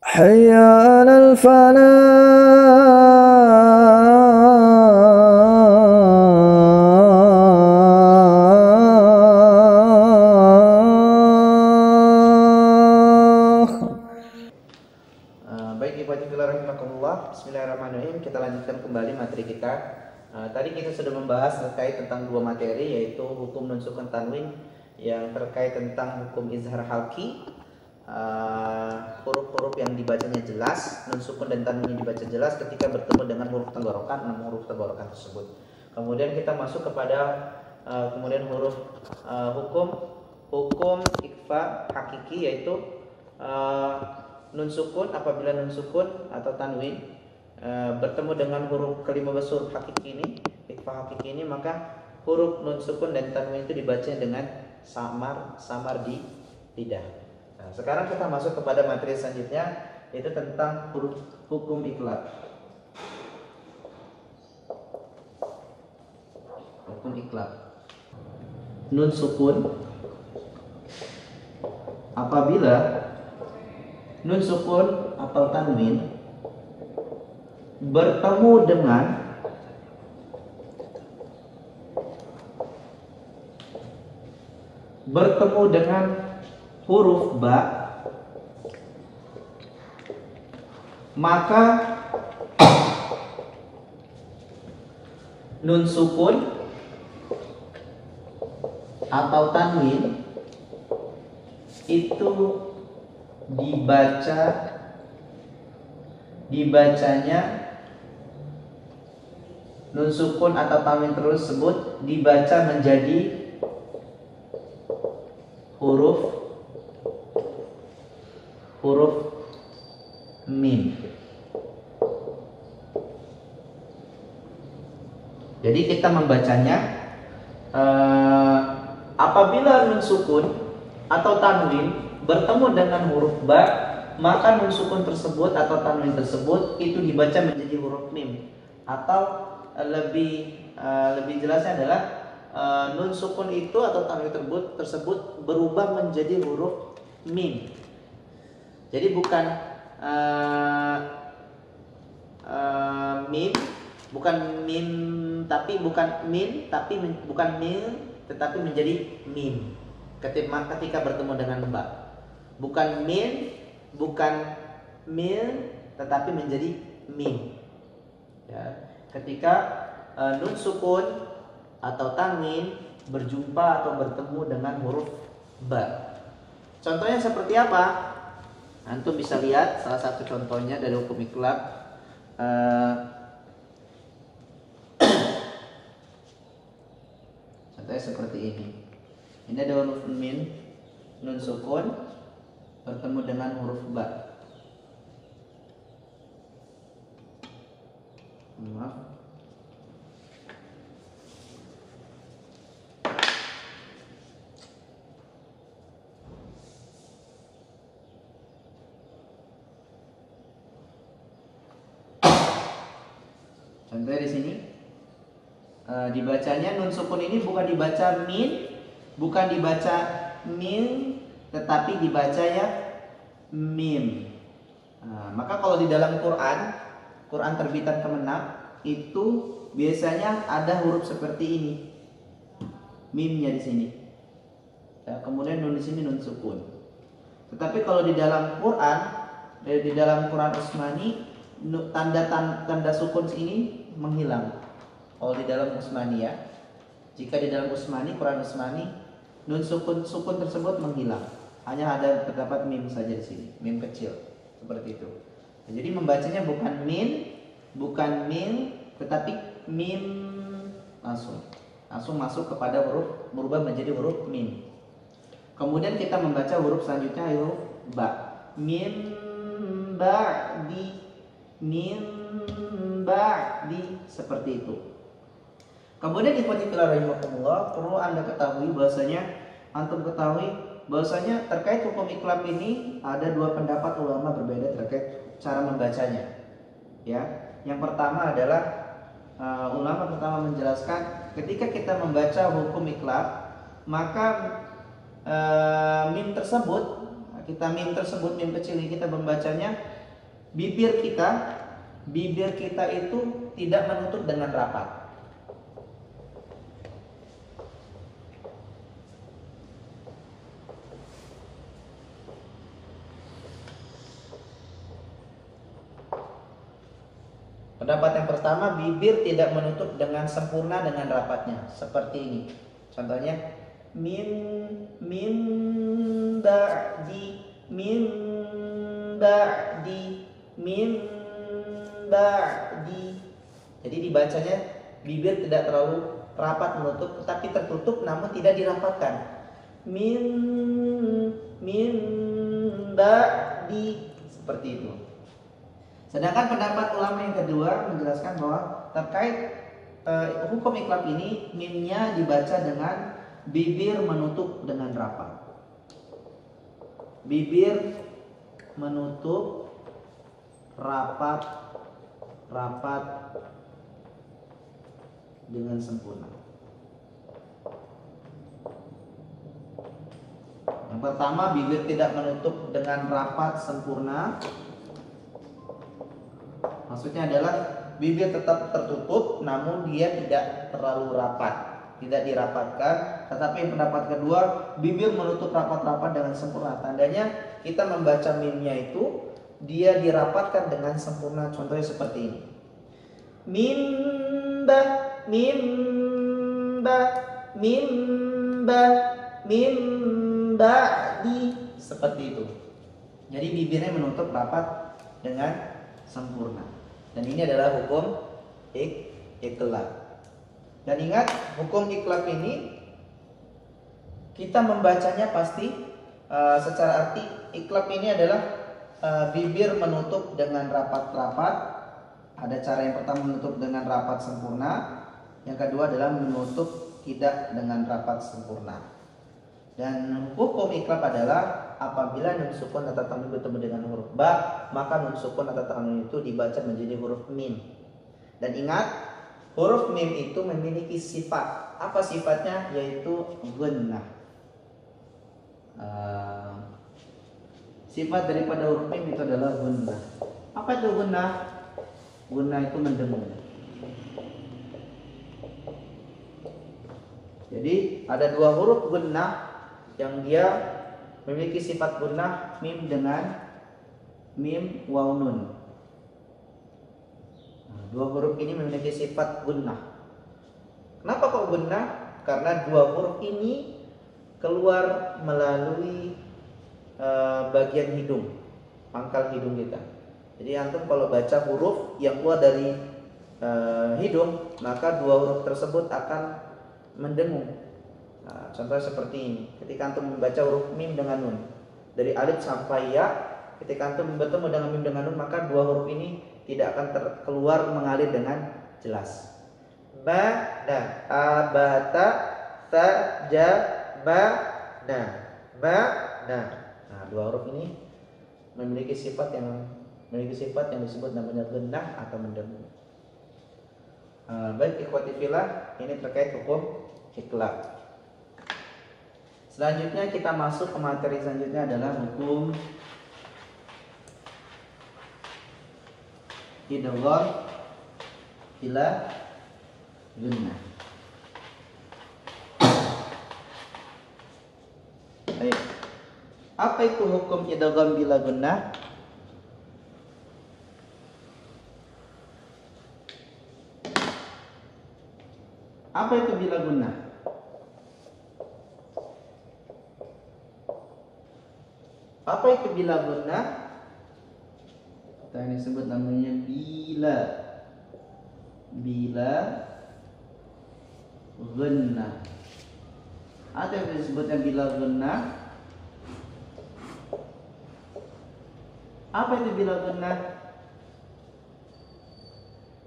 حي على الفلاح. Baik ikhwati fillah rahimakumullah. Bismillahirrahmanirrahim. Kita lanjutkan kembali materi kita. Tadi kita sudah membahas terkait tentang dua materi, yaitu hukum nun sukun tanwin yang terkait tentang hukum izhar halki, huruf-huruf yang dibacanya jelas, nun sukun dan tanwin yang dibaca jelas ketika bertemu dengan huruf tenggorokan, 6 huruf tenggorokan tersebut. Kemudian kita masuk kepada kemudian hukum ikhfa hakiki, yaitu nun sukun. Apabila nun sukun atau tanwin bertemu dengan huruf kelima besar huruf hakiki ini, ikhfa hakiki ini, maka huruf nun sukun dan tanwin itu dibaca dengan samar di lidah. Nah, sekarang kita masuk kepada materi selanjutnya, yaitu tentang hukum iklab. Hukum iklab. Nun sukun apabila nun sukun atau tanwin bertemu dengan huruf ba, maka nun sukun atau tanwin itu dibacanya nun sukun atau tanwin tersebut dibaca menjadi huruf mim. Jadi kita membacanya apabila nun sukun atau tanwin bertemu dengan huruf ba, maka nun sukun tersebut atau tanwin tersebut itu dibaca menjadi huruf mim. Atau lebih jelasnya adalah nun sukun itu atau tanwin tersebut berubah menjadi huruf mim. Jadi bukan mim, bukan mim tetapi menjadi mim ketika bertemu dengan ba. Bukan min, bukan mil, tetapi menjadi mim. Ya, ketika nun sukun atau tanwin berjumpa atau bertemu dengan huruf ba. Contohnya seperti apa? Antum bisa lihat salah satu contohnya dari hukum iklab. Contohnya seperti ini. Ini ada huruf min, nun sukun bertemu dengan huruf ba. Maaf. Contohnya di sini dibacanya nun sukun ini bukan dibaca min, bukan dibaca min, tetapi dibaca ya mim. Nah, maka kalau di dalam Quran terbitan Kemenak itu biasanya ada huruf seperti ini, mimnya di sini. Ya, kemudian nun di sini nun sukun. Tetapi kalau di dalam Quran Utsmani, tanda sukun ini menghilang. Kalau di dalam Utsmani ya, jika di dalam Quran Utsmani, nun sukun tersebut menghilang. Hanya terdapat mim saja di sini, mim kecil seperti itu. Nah, jadi membacanya bukan min, tetapi mim langsung masuk kepada huruf, berubah menjadi huruf mim. Kemudian kita membaca huruf selanjutnya, huruf ba. Mim ba'di seperti itu. Kemudian ikhwati fillah rahimakumullah, perlu Anda ketahui bahwasanya terkait hukum iklab ini ada dua pendapat ulama berbeda terkait cara membacanya. Ya, yang pertama adalah ulama pertama menjelaskan ketika kita membaca hukum iklab, maka mim tersebut kita mim tersebut, mim kecil ini kita membacanya, bibir kita itu tidak menutup dengan rapat. Pendapat yang pertama, bibir tidak menutup dengan sempurna dengan rapatnya, seperti ini. Contohnya, min ba'di, min ba'di, min ba'di. Jadi dibacanya bibir tidak terlalu rapat menutup, tetapi tertutup namun tidak dirapatkan. Min ba'di, seperti itu. Sedangkan pendapat ulama yang kedua menjelaskan bahwa terkait hukum iklab ini, mimnya dibaca dengan bibir menutup dengan rapat. Bibir menutup rapat dengan sempurna. Yang pertama, bibir tidak menutup dengan rapat sempurna. Maksudnya adalah bibir tetap tertutup namun dia tidak terlalu rapat, tidak dirapatkan. Tetapi yang pendapat kedua, bibir menutup rapat-rapat dengan sempurna. Tandanya kita membaca mimnya itu dia dirapatkan dengan sempurna. Contohnya seperti ini. Mimba, mimba, mimba, mimba di, seperti itu. Jadi bibirnya menutup rapat dengan sempurna. Dan ini adalah hukum iklab. Dan ingat, hukum iklab ini kita membacanya pasti secara arti. Iklab ini adalah bibir menutup dengan rapat-rapat. Ada cara yang pertama menutup dengan rapat sempurna, yang kedua adalah menutup tidak dengan rapat sempurna. Dan hukum iklab adalah apabila nun sukun atau tanwin bertemu dengan huruf ba, maka nun sukun atau tanwin itu dibaca menjadi huruf mim. Dan ingat, huruf mim itu memiliki sifat. Apa sifatnya? Yaitu gunnah. Sifat daripada huruf mim itu adalah gunnah. Apa itu gunnah? Gunnah itu mendengung. Jadi ada dua huruf gunnah yang dia memiliki sifat gunnah, mim dengan mim waw nun. Dua huruf ini memiliki sifat gunnah. Kenapa kok gunnah? Karena dua huruf ini keluar melalui bagian hidung, pangkal hidung kita. Jadi antum kalau baca huruf yang keluar dari hidung, maka dua huruf tersebut akan mendengung. Nah, contohnya seperti ini. Ketika antum membaca huruf mim dengan nun, dari alif sampai ya, ketika antum bertemu dengan mim dengan nun, maka dua huruf ini tidak akan keluar mengalir dengan jelas. Ba, da, abata, ta, ja, ba, da, ba, da. Nah, dua huruf ini memiliki sifat yang disebut namanya gunnah atau mendengung. Baik ikhwati fillah, ini terkait hukum iklab. Selanjutnya kita masuk ke materi selanjutnya adalah hukum idgham bila gunnah. Baik. Apa itu hukum idgham bila gunnah? Apa itu bila gunnah? Apa itu bila gunnah? Kita ini sebut namanya bila. Bila gunnah. Ada yang disebutnya bila gunnah. Apa itu bila gunnah?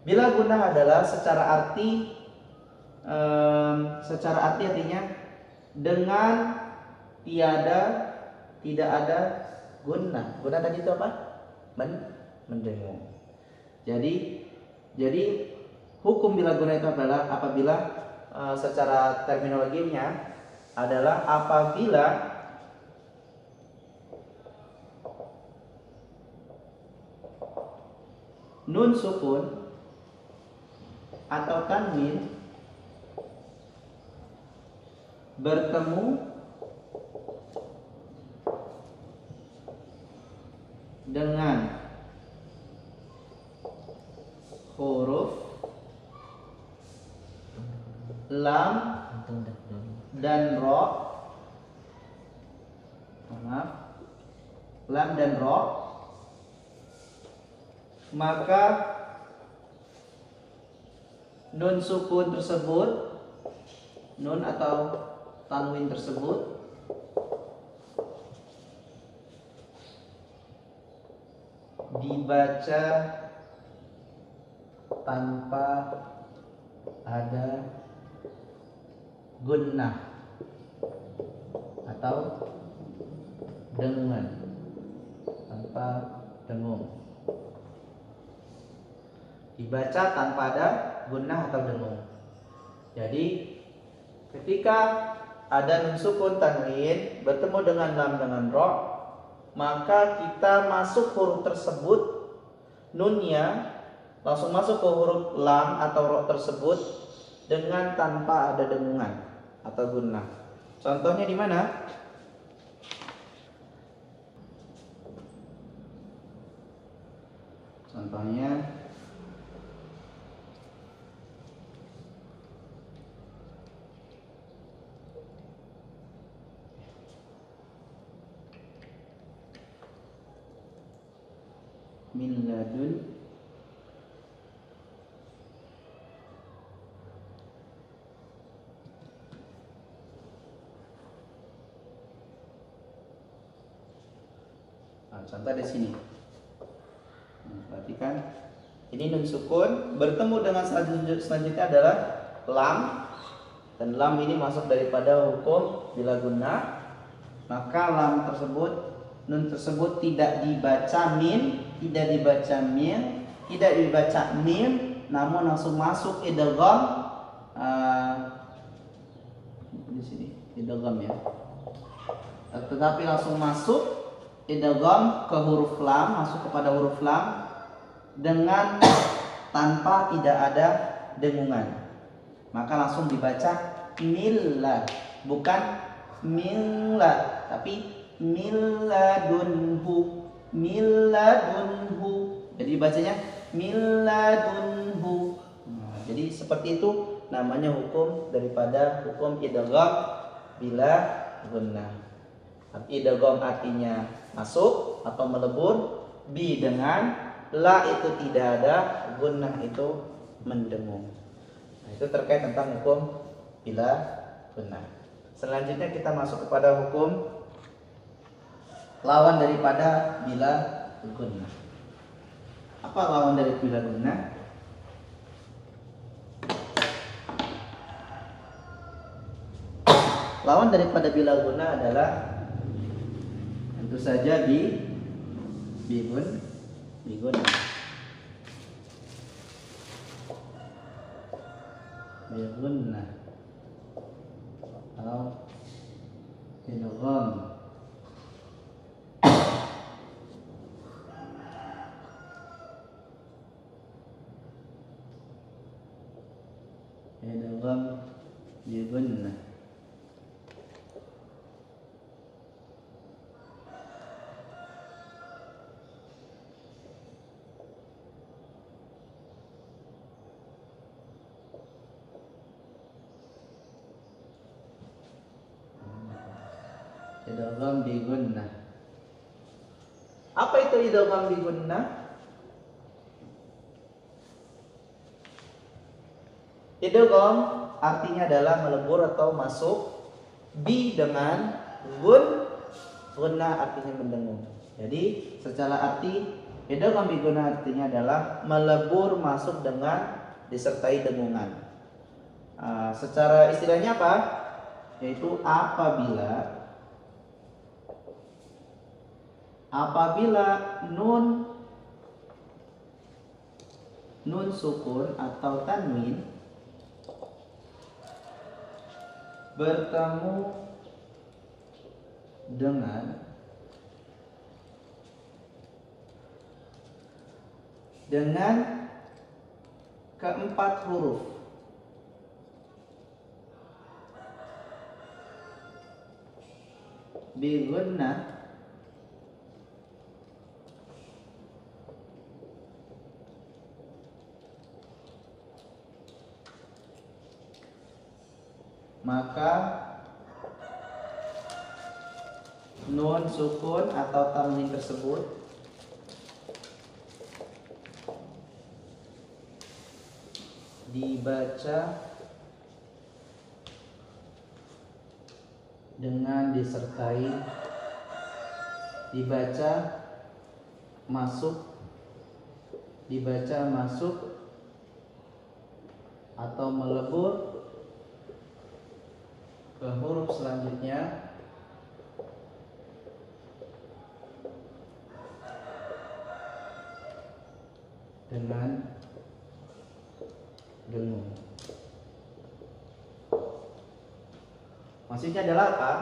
Bila gunnah adalah secara arti artinya dengan tidak ada gunnah. Gunnah tadi itu apa? Mendengung. Jadi hukum bila gunnah itu adalah apabila secara terminologinya adalah apabila nun sukun atau tanwin bertemu dengan huruf lam dan ro, lam dan ro, maka nun sukun tersebut, nun atau tanwin tersebut dibaca tanpa ada gunnah atau dengungan, tanpa dengung. Dibaca tanpa ada gunnah atau dengung. Jadi ketika ada nun sukun tanwin bertemu dengan lam dengan ro, maka kita masuk huruf tersebut, nunnya langsung masuk ke huruf lam atau ro tersebut dengan tanpa ada dengungan atau gunnah. Contohnya di mana? Contohnya min ladun contoh di sini. Perhatikan, ini nun sukun bertemu dengan selanjutnya adalah lam, dan lam ini masuk daripada hukum bila gunnah, maka lam tersebut, nun tersebut tidak dibaca min, tidak dibaca mim, tidak dibaca mim, namun langsung masuk idgham di sini idgham ya, tetapi langsung masuk idgham ke huruf lam, masuk kepada huruf lam dengan tanpa tidak ada dengungan, maka langsung dibaca milad, bukan milad, tapi miladunhu, miladunhu. Jadi bacanya miladunhu. Jadi seperti itu namanya hukum daripada hukum idgham bila gunnah. Idgham artinya masuk atau melebur, bi dengan la itu tidak ada, gunnah itu mendengung. Nah, itu terkait tentang hukum bila gunnah. Selanjutnya kita masuk kepada hukum lawan daripada bila gunnah. Apa lawan dari bila gunnah? Lawan daripada bila gunnah adalah tentu saja bigun. Bigunah atau idgham. Idgham bigunah. Idgham bi gunnah. Apa itu idgham bi gunnah? Idgham artinya adalah melebur atau masuk, bi dengan gunnah artinya mendengung. Jadi secara arti idgham bi gunnah artinya adalah melebur masuk dengan disertai dengungan. Secara istilahnya apa? Yaitu apabila nun sukun atau tanwin bertemu dengan dengan keempat huruf. Bi gunnah maka nun sukun atau tanwin tersebut dibaca dengan disertai dibaca masuk atau melebur ke huruf selanjutnya dengan dengung. Maksudnya adalah apa?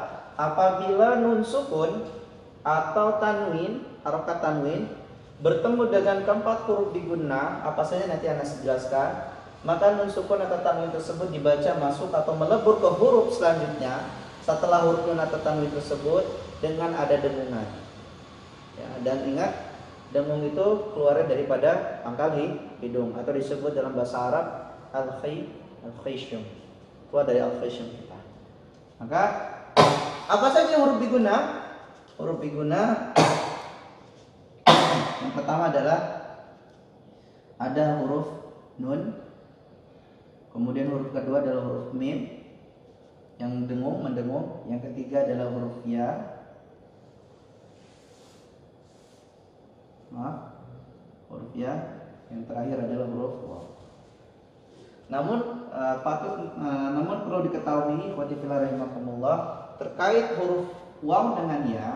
Apabila nun sukun atau tanwin, harokat tanwin bertemu dengan keempat huruf di gunnah, apa saja nanti Anda jelaskan, maka nun sukun atau tanwin tersebut dibaca masuk atau melebur ke huruf selanjutnya setelah huruf nun atau tanwin tersebut dengan ada dengungan. Ya, dan ingat, dengung itu keluarnya daripada pangkal hidung atau disebut dalam bahasa Arab al-khayshum. Keluar dari al-khayshum kita. Maka apa saja huruf diguna? Huruf diguna yang pertama adalah ada huruf nun, kemudian huruf kedua adalah huruf mim yang mendengung, yang ketiga adalah huruf ya. Huruf ya, yang terakhir adalah huruf waw. Namun perlu diketahui ikhwati fillah rahimakumullah, terkait huruf waw dengan ya,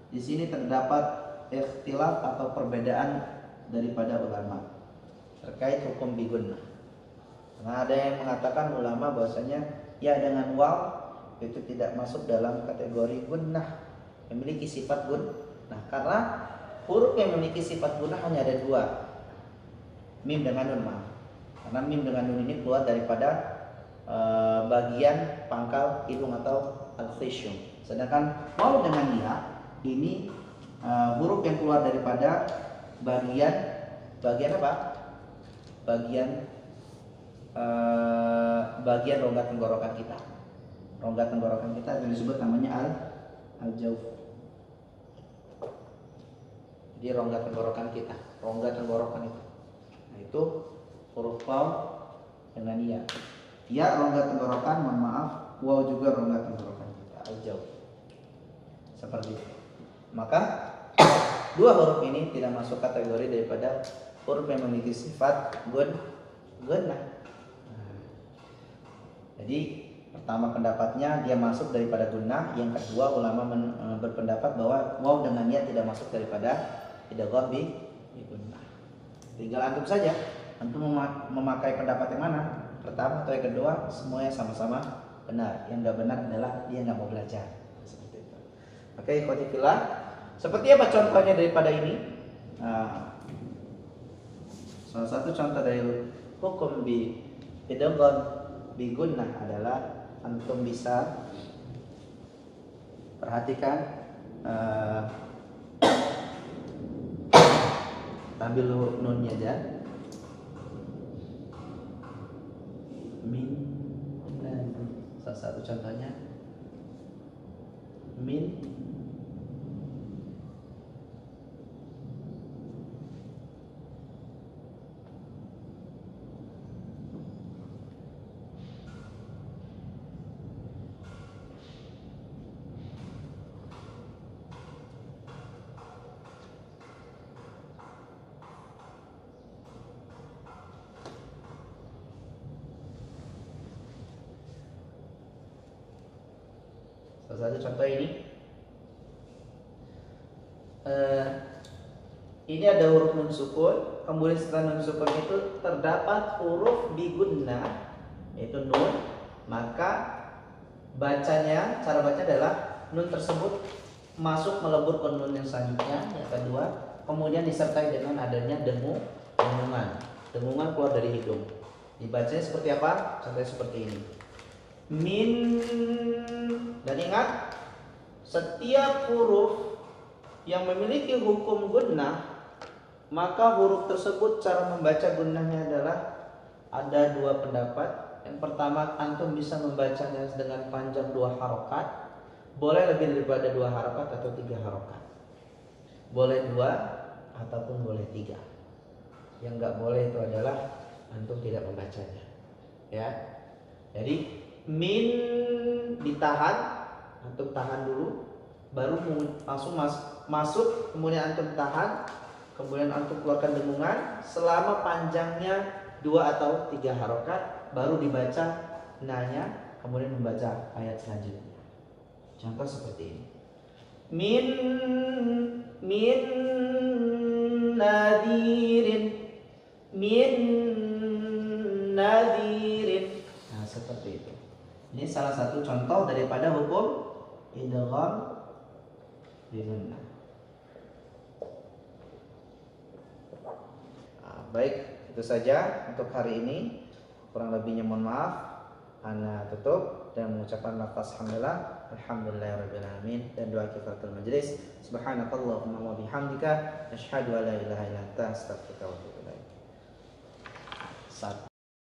di sini terdapat ikhtilaf atau perbedaan daripada ulama terkait hukum bigunnah. Nah, ada yang mengatakan ulama bahwasanya ya dengan waw itu tidak masuk dalam kategori gunnah, memiliki sifat gunnah, karena huruf yang memiliki sifat gunnah hanya ada dua, mim dengan nun, karena mim dengan nun ini keluar daripada bagian pangkal hidung atau al-khayshum. Sedangkan waw dengan ya ini huruf yang keluar daripada bagian apa? Bagian rongga tenggorokan kita. Rongga tenggorokan kita disebut namanya al-jawf. Di rongga tenggorokan kita, rongga tenggorokan itu. Nah, itu huruf waw dengan ya. Ya rongga tenggorokan, mohon maaf, waw juga rongga tenggorokan kita, al-jawf. Seperti itu. Maka dua huruf ini tidak masuk kategori daripada huruf yang memiliki sifat gunnah. Jadi pertama pendapatnya dia masuk daripada gunnah, yang kedua ulama berpendapat bahwa waw dengan ya tidak masuk daripada idgham bi gunnah. Tinggal antum saja, antum memakai pendapat yang mana? Pertama atau yang kedua, semuanya sama-sama benar. Yang enggak benar adalah dia enggak mau belajar. Seperti itu. Oke, ikhwati fillah. Seperti apa contohnya daripada ini? Nah, salah satu contoh dari hukum bi idgham bi gunnah adalah antum bisa perhatikan ambil huruf nunnya aja, min, salah satu contohnya min, salah satu contoh ini. Ini ada huruf nun sukun, kemudian setelah nun sukun itu terdapat huruf bi gunnah, yaitu nun, maka bacanya, cara baca adalah nun tersebut masuk melebur ke nun yang selanjutnya, yang kedua, kemudian disertai dengan adanya dengung, dengungan keluar dari hidung. Dibacanya seperti apa? Contohnya seperti ini. Min. Dan ingat, setiap huruf yang memiliki hukum gunnah, maka huruf tersebut cara membaca gunnahnya adalah ada dua pendapat. Yang pertama, antum bisa membacanya dengan panjang 2 harokat. Boleh lebih daripada 2 harokat atau 3 harokat. Boleh 2 ataupun boleh 3. Yang nggak boleh itu adalah antum tidak membacanya. Ya. Jadi min ditahan, antum tahan dulu, baru langsung masuk, kemudian antum tahan, kemudian antum keluarkan dengungan selama panjangnya 2 atau 3 harokat, baru dibaca nanya, kemudian membaca ayat selanjutnya. Contoh seperti ini. Min nadirin, min nadirin. Nah, seperti itu. Ini salah satu contoh daripada hukum idgham bi gunnah. Baik, itu saja untuk hari ini. Kurang lebihnya mohon maaf. Ana tutup dan mengucapkan lafaz hamdalah, alhamdulillahirabbil alamin, dan doa kifaratul majlis. Subhanakallahumma wa bihamdika asyhadu an la ilaha illa anta astaghfiruka wa atubu ilaik.